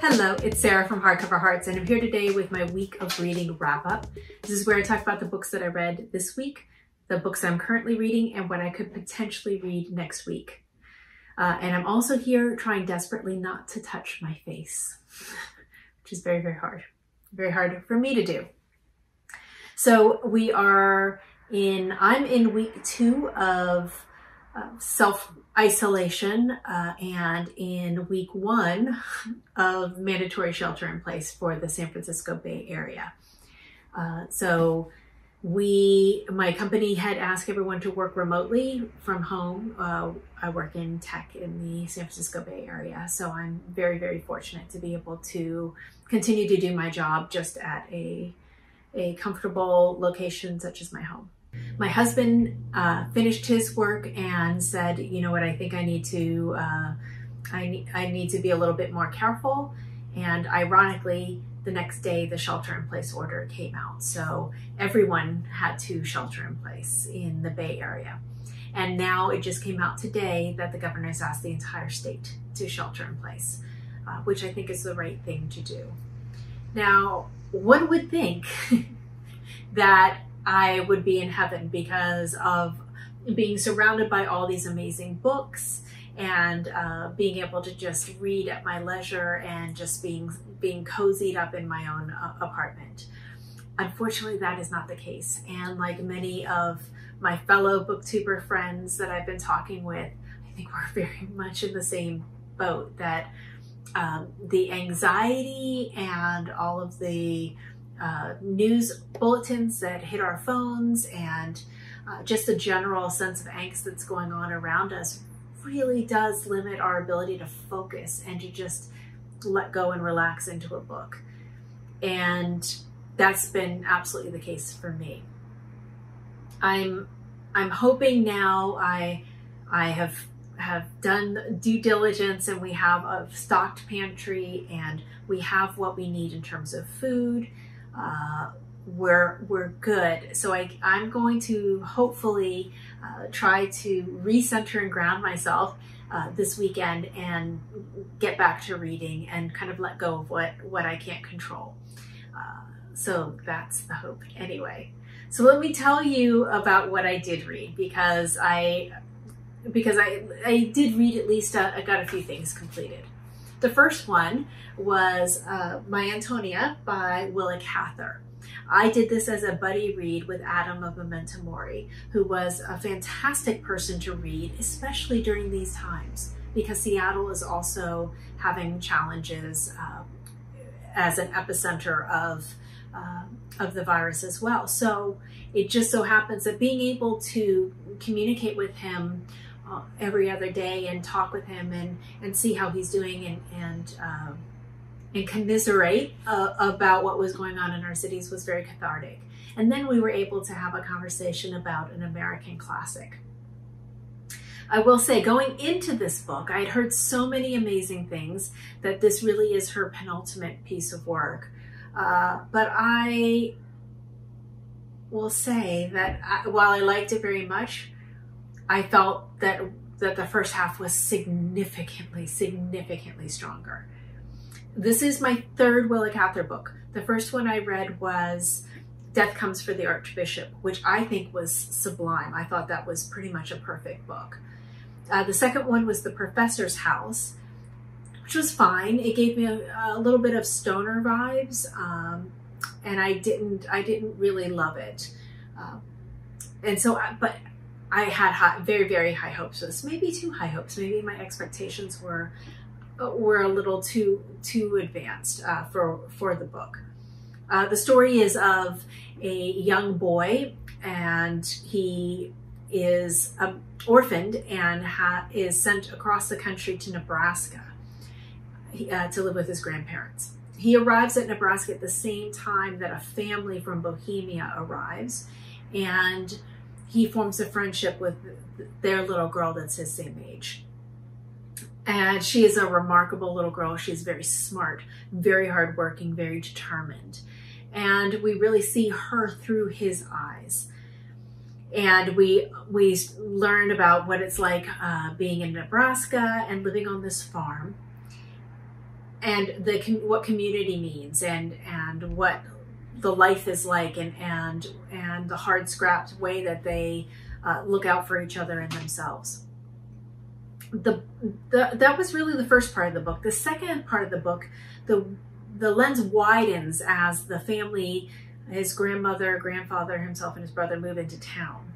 Hello, it's Sarah from Hardcover Hearts, and I'm here today with my week of reading wrap-up. This is where I talk about the books that I read this week, the books I'm currently reading, and what I could potentially read next week. And I'm also here trying desperately not to touch my face, which is very, very hard. Very hard for me to do. So I'm in week 2 of self-isolation and in week 1 of mandatory shelter in place for the San Francisco Bay Area. So my company had asked everyone to work remotely from home. I work in tech in the San Francisco Bay Area, so I'm very, very fortunate to be able to continue to do my job just at a comfortable location such as my home. My husband finished his work and said, you know what, I think I need to be a little bit more careful. And ironically, the next day, the shelter in place order came out. So everyone had to shelter in place in the Bay Area. And now it just came out today that the governor has asked the entire state to shelter in place, which I think is the right thing to do. Now, one would think that I would be in heaven because of being surrounded by all these amazing books and being able to just read at my leisure and just being cozied up in my own apartment. Unfortunately, that is not the case. And like many of my fellow booktuber friends that I've been talking with, I think we're very much in the same boat, that the anxiety and all of the news bulletins that hit our phones and just a general sense of angst that's going on around us really does limit our ability to focus and to just let go and relax into a book. And that's been absolutely the case for me. I'm hoping now I have done due diligence and we have a stocked pantry and we have what we need in terms of food. We're good. So I'm going to hopefully try to recenter and ground myself this weekend and get back to reading and kind of let go of what I can't control. So that's the hope anyway. So let me tell you about what I did read, because I did read at least, I got a few things completed. The first one was My Antonia by Willa Cather. I did this as a buddy read with Adam of Memento Mori, who was a fantastic person to read, especially during these times, because Seattle is also having challenges as an epicenter of the virus as well. So it just so happens that being able to communicate with him every other day and talk with him and see how he's doing and commiserate about what was going on in our cities was very cathartic. And then we were able to have a conversation about an American classic. I will say, going into this book, I had heard so many amazing things that this really is her penultimate piece of work. But I will say that while I liked it very much, I felt that the first half was significantly stronger. This is my third Willa Cather book. The first one I read was Death Comes for the Archbishop, which I think was sublime. I thought that was pretty much a perfect book. The second one was The Professor's House, which was fine. It gave me a little bit of stoner vibes, and I didn't really love it. But I had very, very high hopes for this. Maybe too high hopes. Maybe my expectations were a little too advanced for the book. The story is of a young boy, and he is orphaned and is sent across the country to Nebraska to live with his grandparents. He arrives at Nebraska at the same time that a family from Bohemia arrives, and he forms a friendship with their little girl that's his same age. And she is a remarkable little girl. She's very smart, very hardworking, very determined. And we really see her through his eyes. And we learn about what it's like being in Nebraska and living on this farm. what community means, and what the life is like, and the hard scrapped way that they look out for each other and themselves. That was really the first part of the book. The second part of the book, the lens widens as the family, his grandmother, grandfather, himself, and his brother move into town.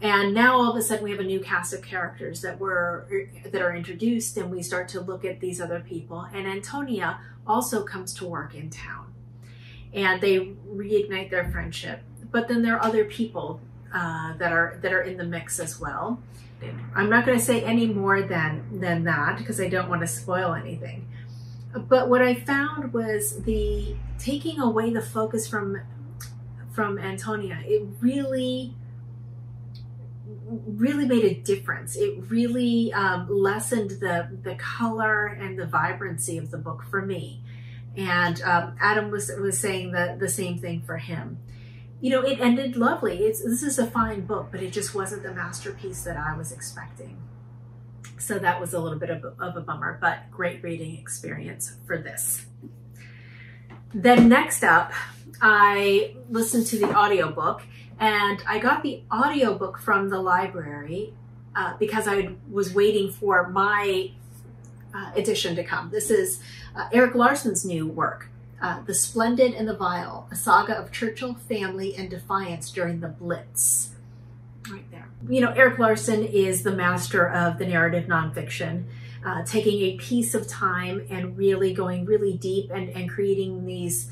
And now all of a sudden we have a new cast of characters that are introduced, and we start to look at these other people. And Antonia also comes to work in town, and they reignite their friendship. But then there are other people that are in the mix as well. I'm not going to say any more than that because I don't want to spoil anything. But what I found was the taking away the focus from Antonia. It really made a difference. It really lessened the color and the vibrancy of the book for me. And Adam was saying the same thing for him. You know, it ended lovely. This is a fine book, but it just wasn't the masterpiece that I was expecting. So that was a little bit of a bummer, but great reading experience for this. Then next up, I listened to the audiobook, and I got the audiobook from the library because I was waiting for my edition to come. This is Erik Larson's new work. The Splendid and the Vile, a saga of Churchill, family, and defiance during the Blitz. Right there. You know, Erik Larson is the master of the narrative nonfiction, taking a piece of time and really going really deep and creating these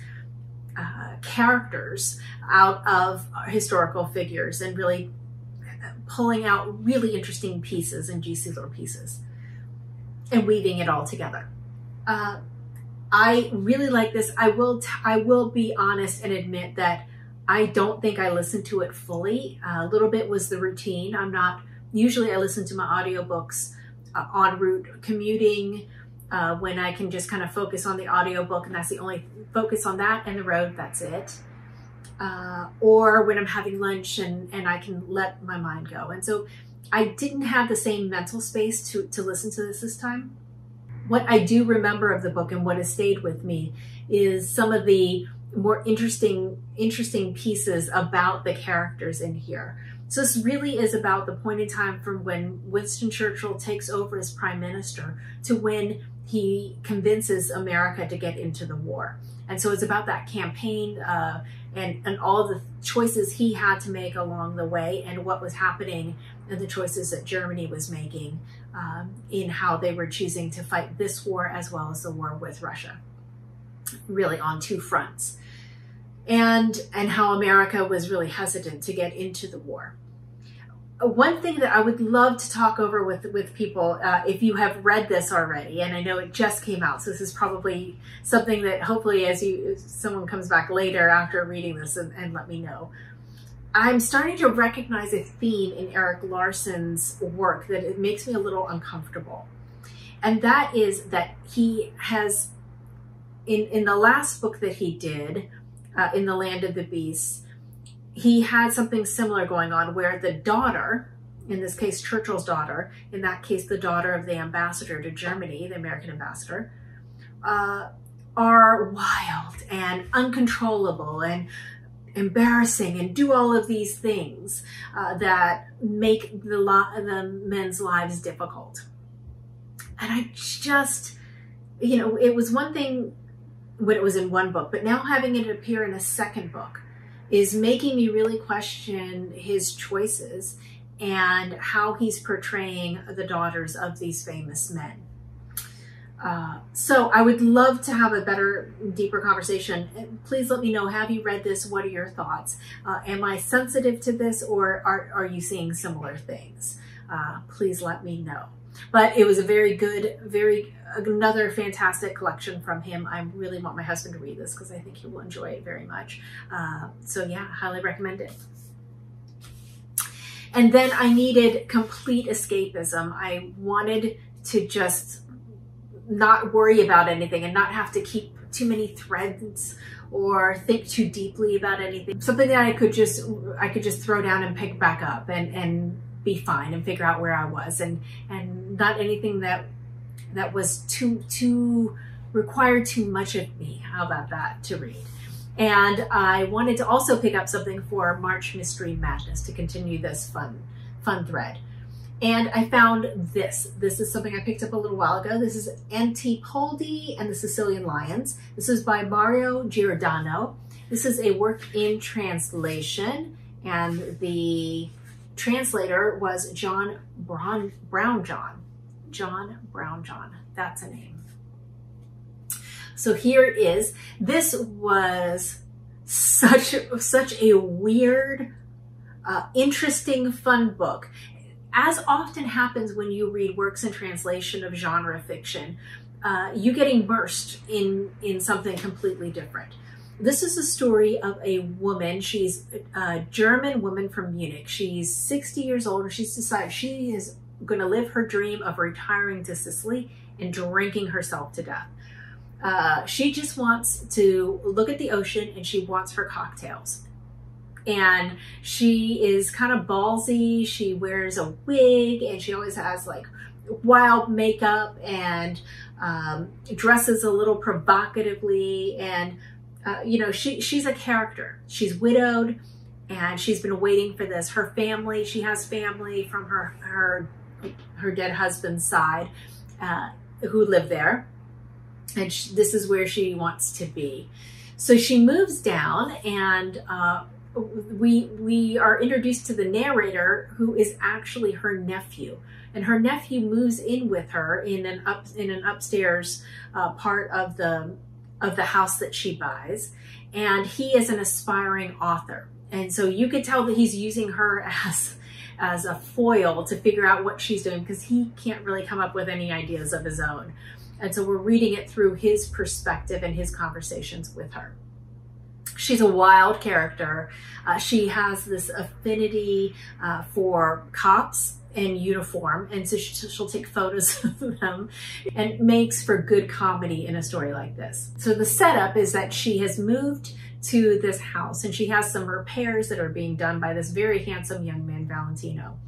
characters out of historical figures and really pulling out really interesting pieces and juicy little pieces and weaving it all together. I really like this. I will be honest and admit that I don't think I listened to it fully. A little bit was the routine. Usually I listen to my audiobooks en route commuting, when I can just kind of focus on the audiobook, and that's the only focus on that and the road, that's it. Or when I'm having lunch and I can let my mind go. And so I didn't have the same mental space to listen to this time. What I do remember of the book and what has stayed with me is some of the more interesting pieces about the characters in here. So this really is about the point in time from when Winston Churchill takes over as prime minister to when he convinces America to get into the war. And so it's about that campaign and all the choices he had to make along the way, and what was happening and the choices that Germany was making in how they were choosing to fight this war as well as the war with Russia, really on two fronts. And how America was really hesitant to get into the war. One thing that I would love to talk over with people, if you have read this already, and I know it just came out, so this is probably something that hopefully as someone comes back later after reading this and let me know. I'm starting to recognize a theme in Erik Larson's work that it makes me a little uncomfortable. And that is that he has, in the last book that he did, in The Land of the Beasts, he had something similar going on where the daughter, in this case Churchill's daughter, in that case the daughter of the ambassador to Germany, the American ambassador, are wild and uncontrollable and embarrassing and do all of these things that make the men's lives difficult. And I just, you know, it was one thing when it was in one book, but now having it appear in a second book is making me really question his choices and how he's portraying the daughters of these famous men. So I would love to have a better, deeper conversation. Please let me know, have you read this? What are your thoughts? Am I sensitive to this, or are you seeing similar things? Please let me know. But it was a very good, another fantastic collection from him. I really want my husband to read this because I think he will enjoy it very much. So yeah, highly recommend it. And then I needed complete escapism. I wanted to just not worry about anything and not have to keep too many threads or think too deeply about anything. Something that I could just throw down and pick back up and be fine and figure out where I was, and not anything that was too required too much of me. How about that, to read? And I wanted to also pick up something for March Mystery Madness to continue this fun thread. And I found this. This is something I picked up a little while ago. This is Auntie, Poldi and the Sicilian Lions. This is by Mario Giordano. This is a work in translation, and the translator was John Brownjohn. John Brownjohn, that's a name. So here it is. This was such a weird, interesting, fun book. As often happens when you read works in translation of genre fiction, you get immersed in something completely different. This is a story of a woman. She's a German woman from Munich. She's 60 years old, and she's decided she is going to live her dream of retiring to Sicily and drinking herself to death. She just wants to look at the ocean, and she wants her cocktails. And she is kind of ballsy. She wears a wig, and she always has like wild makeup, and dresses a little provocatively. And you know, she's a character. She's widowed, and she's been waiting for this. Her family, she has family from her dead husband's side who live there, and this is where she wants to be. So she moves down, and we are introduced to the narrator, who is actually her nephew, and her nephew moves in with her in an upstairs part of the house that she buys, and he is an aspiring author, and so you could tell that he's using her as a foil to figure out what she's doing, because he can't really come up with any ideas of his own, and so we're reading it through his perspective and his conversations with her. She's a wild character. She has this affinity for cops in uniform, and so she'll take photos of them, and makes for good comedy in a story like this. So the setup is that she has moved to this house, and she has some repairs that are being done by this very handsome young man, Valentino.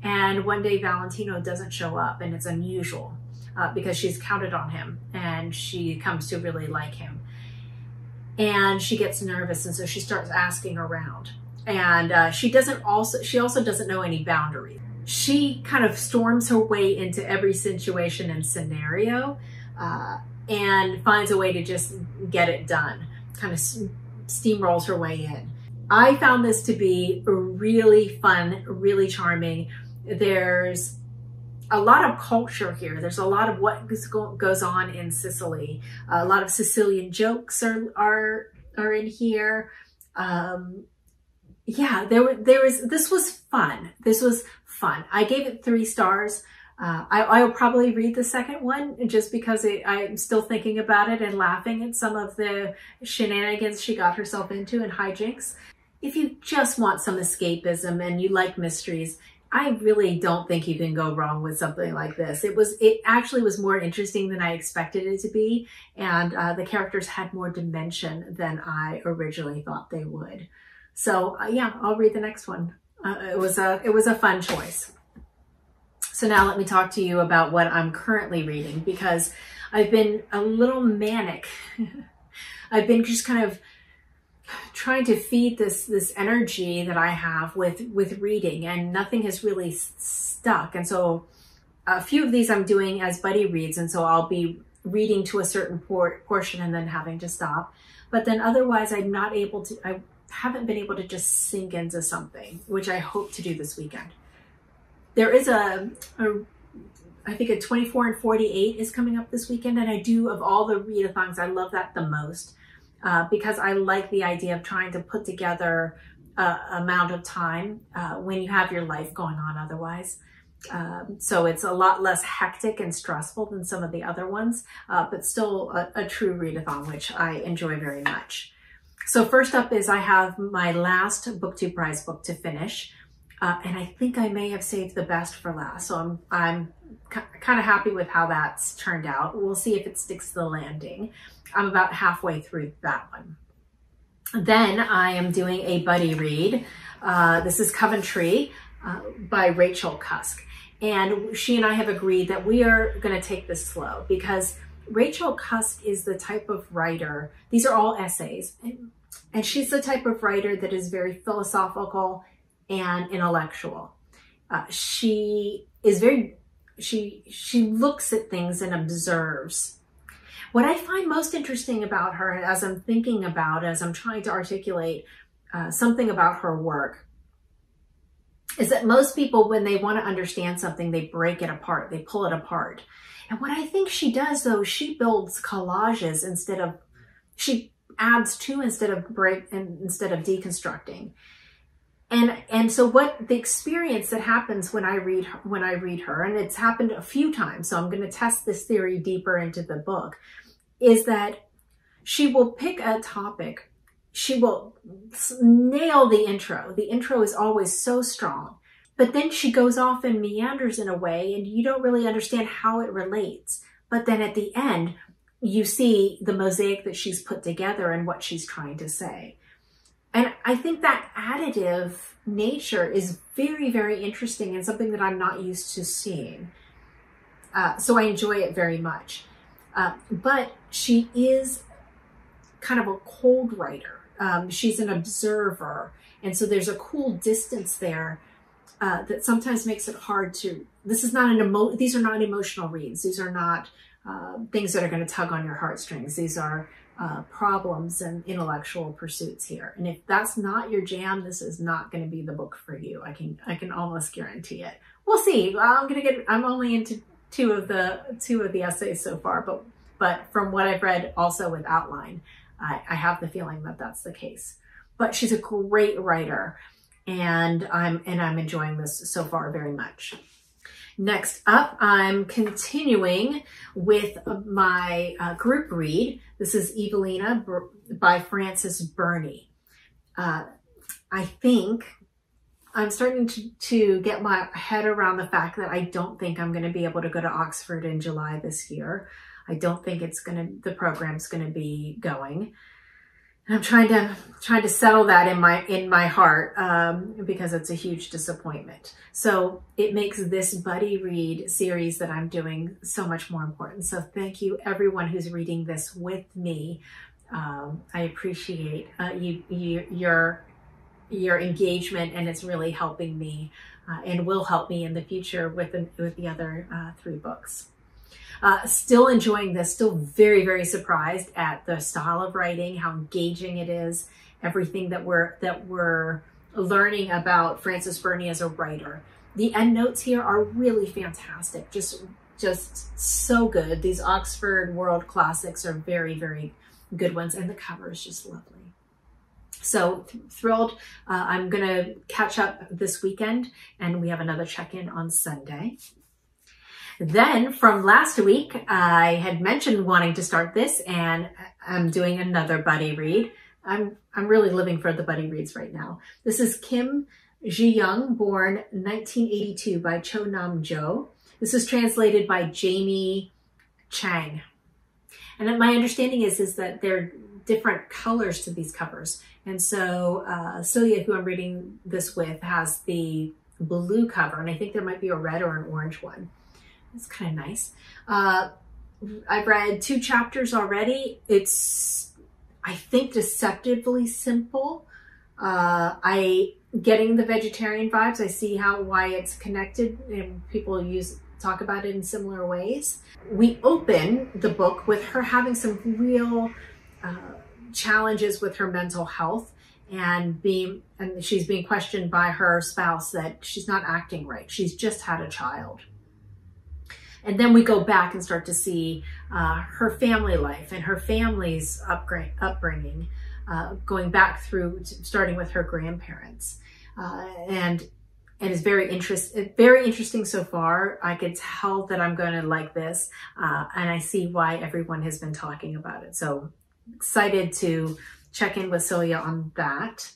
And one day Valentino doesn't show up, and it's unusual because she's counted on him, and she comes to really like him. And she gets nervous, and so she starts asking around. And she also doesn't know any boundaries. She kind of storms her way into every situation and scenario, and finds a way to just get it done. Kind of steamrolls her way in. I found this to be really fun, really charming. There's a lot of culture here. There's a lot of what goes on in Sicily. A lot of Sicilian jokes are in here. Yeah, this was fun. This was fun. I gave it 3 stars. I will probably read the second one just because I'm still thinking about it and laughing at some of the shenanigans she got herself into and hijinks. If you just want some escapism and you like mysteries, I really don't think you can go wrong with something like this. It actually was more interesting than I expected it to be, and the characters had more dimension than I originally thought they would. So yeah, I'll read the next one. It was a fun choice. So now let me talk to you about what I'm currently reading, because I've been a little manic. I've been just kind of trying to feed this energy that I have with reading, and nothing has really stuck. And so a few of these I'm doing as buddy reads, and so I'll be reading to a certain portion and then having to stop. But then otherwise I haven't been able to just sink into something, which I hope to do this weekend. There is I think a 24 and 48 is coming up this weekend, and I do, of all the readathons, I love that the most. Because I like the idea of trying to put together amount of time when you have your life going on otherwise. So it's a lot less hectic and stressful than some of the other ones, but still a true readathon, which I enjoy very much. So first up is I have my last BookTube Prize book to finish, and I think I may have saved the best for last. So I'm kind of happy with how that's turned out. We'll see if it sticks to the landing. I'm about halfway through that one. Then I am doing a buddy read. This is Coventry by Rachel Cusk. And she and I have agreed that we are going to take this slow, because Rachel Cusk is the type of writer, these are all essays, and she's the type of writer that is very philosophical and intellectual. She looks at things and observes. What I find most interesting about her, as I'm thinking about, as I'm trying to articulate something about her work, is that most people, when they want to understand something, they break it apart, they pull it apart. And what I think she does, though, she builds collages she adds to instead of deconstructing. And so what the experience that happens when I read her, and it's happened a few times, so I'm going to test this theory deeper into the book, is that she will pick a topic, she will nail the intro. The intro is always so strong, but then she goes off and meanders in a way, and you don't really understand how it relates. But then at the end, you see the mosaic that she's put together and what she's trying to say. And I think that additive nature is very, very interesting and something that I'm not used to seeing. So I enjoy it very much. But she is kind of a cold writer. She's an observer. And so there's a cool distance there that sometimes makes it hard to, these are not emotional reads. These are not things that are going to tug on your heartstrings. These are problems and intellectual pursuits here. And if that's not your jam, this is not going to be the book for you. I can almost guarantee it. We'll see. I'm only into two of the essays so far, but from what I've read also with outline, I have the feeling that that's the case. But she's a great writer, and I'm enjoying this so far very much. Next up, I'm continuing with my group read. This is Evelina by Frances Burney. I think I'm starting to get my head around the fact that I don't think I'm going to be able to go to Oxford in July this year. I don't think the program's going to be going. And I'm trying to settle that in my heart because it's a huge disappointment. So it makes this buddy read series that I'm doing so much more important. So thank you everyone who's reading this with me. I appreciate your engagement, and it's really helping me and will help me in the future with the other 3 books. Still enjoying this, still very, very surprised at the style of writing, how engaging it is, everything that we're learning about Frances Burney as a writer. The endnotes here are really fantastic, just so good. These Oxford World Classics are very, very good ones, and the cover is just lovely. So thrilled. I'm gonna catch up this weekend, and we have another check-in on Sunday. Then from last week, I had mentioned wanting to start this, and I'm doing another buddy read. I'm really living for the buddy reads right now. This is Kim Jiyoung, born 1982, by Nam-Joo. This is translated by Jamie Chang. And my understanding is that there are different colors to these covers. And so Celia, who I'm reading this with, has the blue cover, and I think there might be a red or an orange one. It's kind of nice. I've read 2 chapters already. It's, I think, deceptively simple. Getting the vegetarian vibes. I see why it's connected, and people talk about it in similar ways. We open the book with her having some real challenges with her mental health, and she's being questioned by her spouse that she's not acting right. She's just had a child. And then we go back and start to see her family life and her family's upbringing, going back through, starting with her grandparents. And it's very interesting so far. I could tell that I'm going to like this, and I see why everyone has been talking about it. So excited to check in with Celia on that.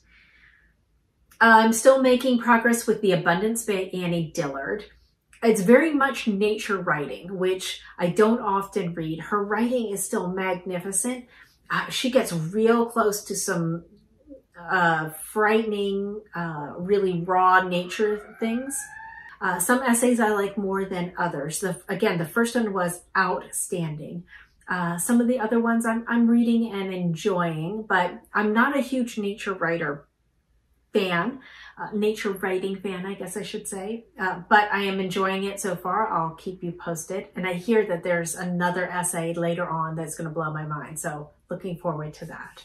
I'm still making progress with The Abundance by Annie Dillard. It's very much nature writing, which I don't often read. Her writing is still magnificent. She gets real close to some frightening, really raw nature things. Some essays I like more than others. Again, the first one was outstanding. Some of the other ones I'm reading and enjoying, but I'm not a huge nature writer fan, nature writing fan, I guess I should say, but I am enjoying it so far. I'll keep you posted. And I hear that there's another essay later on that's going to blow my mind. So looking forward to that.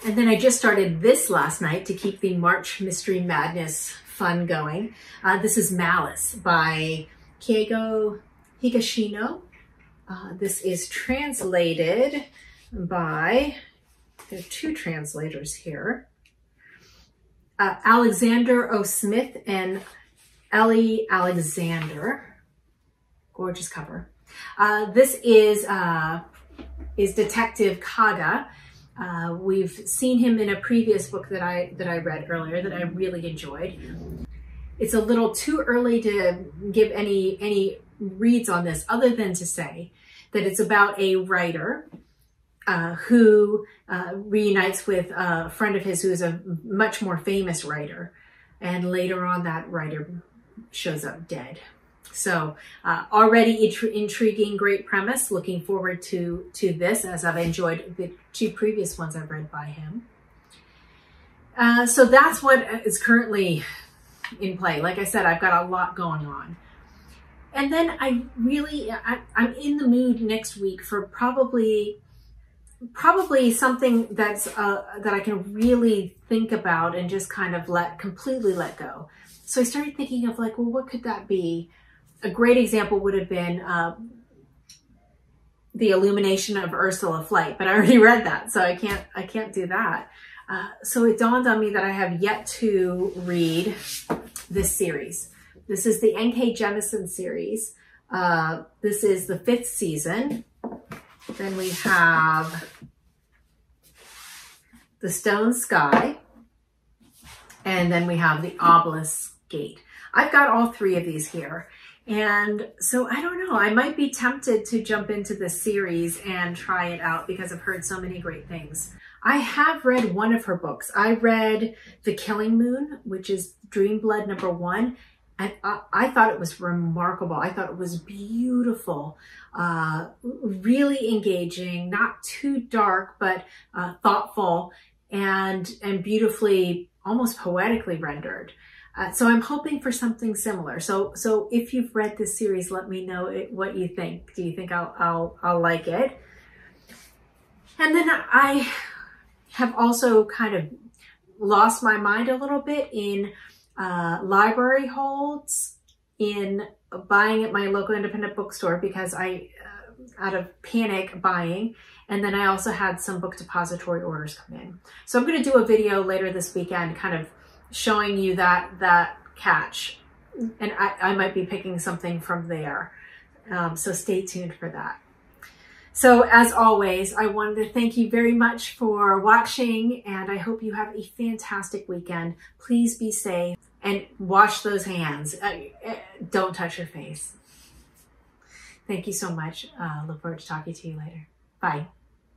And then I just started this last night to keep the March Mystery Madness fun going. This is Malice by Keigo Higashino. This is translated by, there are two translators here, Alexander O. Smith and Ellie Alexander. Gorgeous cover. This is Detective Saga. We've seen him in a previous book that I read earlier that I really enjoyed. It's a little too early to give any reads on this, other than to say that it's about a writer who reunites with a friend of his who is a much more famous writer. And later on, that writer shows up dead. So already intriguing, great premise. Looking forward to this, as I've enjoyed the two previous ones I've read by him. So that's what is currently in play. Like I said, I've got a lot going on. And then I'm in the mood next week for probably something that's that I can really think about and just kind of completely let go. So I started thinking of like, well, what could that be? A great example would have been The Illumination of Ursula Flight, but I already read that, so I can't do that. So it dawned on me that I have yet to read this series. This is the N.K. Jemisin series. This is the 5th season. Then we have The Stone Sky. And then we have The Obelisk Gate. I've got all 3 of these here. And so I don't know, I might be tempted to jump into this series and try it out because I've heard so many great things. I have read one of her books. I read The Killing Moon, which is Dream Blood #1. And I thought it was remarkable. I thought it was beautiful, really engaging, not too dark, but thoughtful and beautifully, almost poetically rendered. So I'm hoping for something similar. So if you've read this series, let me know what you think. Do you think I'll like it? And then I have also kind of lost my mind a little bit in library holds, in buying at my local independent bookstore because out of panic buying. And then I also had some book depository orders come in. So I'm going to do a video later this weekend kind of showing you that catch. And I might be picking something from there. So stay tuned for that. So as always, I wanted to thank you very much for watching, and I hope you have a fantastic weekend. Please be safe and wash those hands. Don't touch your face. Thank you so much. Look forward to talking to you later. Bye.